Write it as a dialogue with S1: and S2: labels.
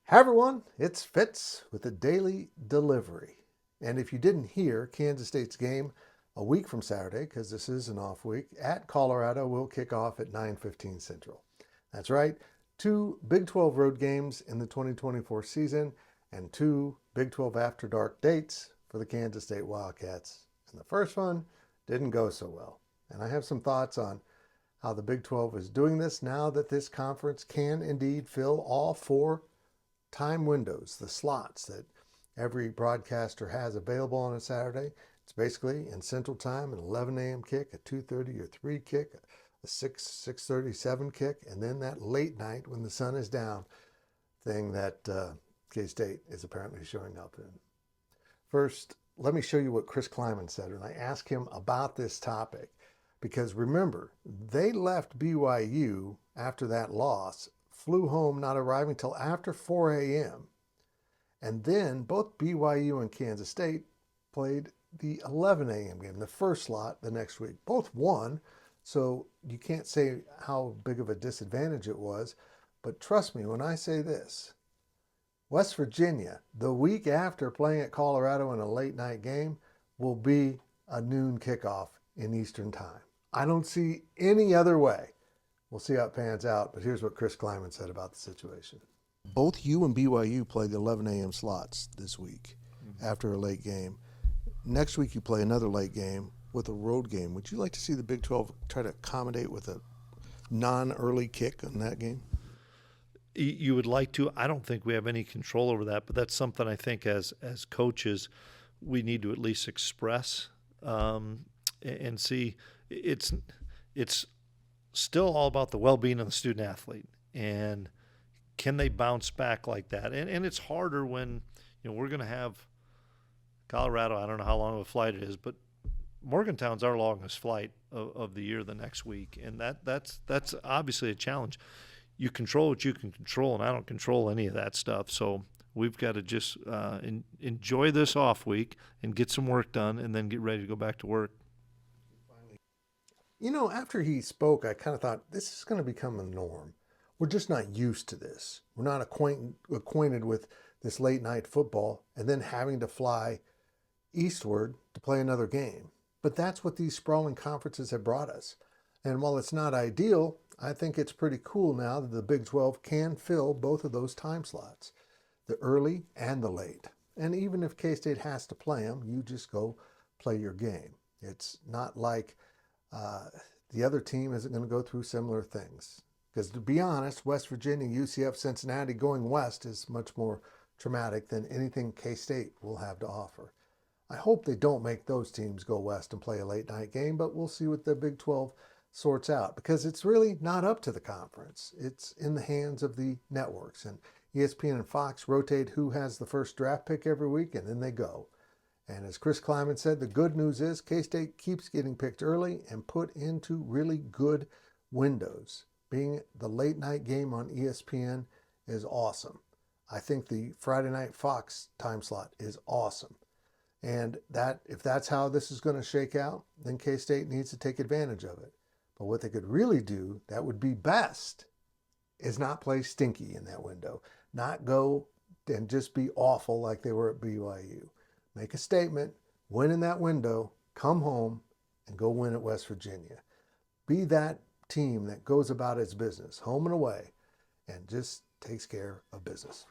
S1: Hi everyone, it's Fitz with a daily delivery. And if you didn't hear, Kansas State's game a week from Saturday, because this is an off week, at Colorado will kick off at 9:15 Central. That's right, two Big 12 road games in the 2024 season and two Big 12 After Dark dates for the Kansas State Wildcats. And the first one didn't go so well. And I have some thoughts on how the Big 12 is doing this now that this conference can indeed fill all four time windows, the slots that every broadcaster has available on a Saturday. It's basically in Central Time, an 11 a.m. kick, a 2:30 or 3 kick, a 6:37 kick, and then that late night when the sun is down thing that K-State is apparently showing up in. First, let me show you what Chris Kleiman said, and I asked him about this topic because remember, they left BYU after that loss, flew home not arriving till after 4 a.m. And then both BYU and Kansas State played the 11 a.m. game, the first slot the next week. Both won, so you can't say how big of a disadvantage it was. But trust me when I say this, West Virginia, the week after playing at Colorado in a late night game, will be a noon kickoff in Eastern Time. I don't see any other way. We'll see how it pans out, but here's what Chris Kleiman said about the situation. Both you and BYU play the 11 a.m. slots this week after a late game. Next week you play another late game with a road game. Would you like to see the Big 12 try to accommodate with a non-early kick on that game?
S2: You would like to. I don't think we have any control over that, but that's something I think as coaches we need to at least express and see. It's still all about the well-being of the student athlete, and can they bounce back like that? And it's harder when we're going to have Colorado. I don't know how long of a flight it is, but Morgantown's our longest flight of the year the next week, and that's obviously a challenge. You control what you can control, and I don't control any of that stuff. So we've got to just enjoy this off week and get some work done, and then get ready to go back to work.
S1: After he spoke, I kind of thought this is going to become a norm. We're just not used to this. We're not acquainted with this late night football and then having to fly eastward to play another game. But that's what these sprawling conferences have brought us. And while it's not ideal, I think it's pretty cool now that the Big 12 can fill both of those time slots, the early and the late. And even if K-State has to play them, you just go play your game. It's not like the other team isn't going to go through similar things. Because to be honest, West Virginia, UCF, Cincinnati going west is much more traumatic than anything K-State will have to offer. I hope they don't make those teams go west and play a late night game, but we'll see what the Big 12 sorts out because it's really not up to the conference. It's in the hands of the networks, and ESPN and Fox rotate who has the first draft pick every week, and then they go. And as Chris Kleiman said, the good news is K-State keeps getting picked early and put into really good windows. Being the late night game on ESPN is awesome. I think the Friday night Fox time slot is awesome. And that if that's how this is going to shake out, then K-State needs to take advantage of it. But what they could really do, that would be best, is not play stinky in that window. Not go and just be awful like they were at BYU. Make a statement, win in that window, come home, and go win at West Virginia. Be that team that goes about its business, home and away, and just takes care of business.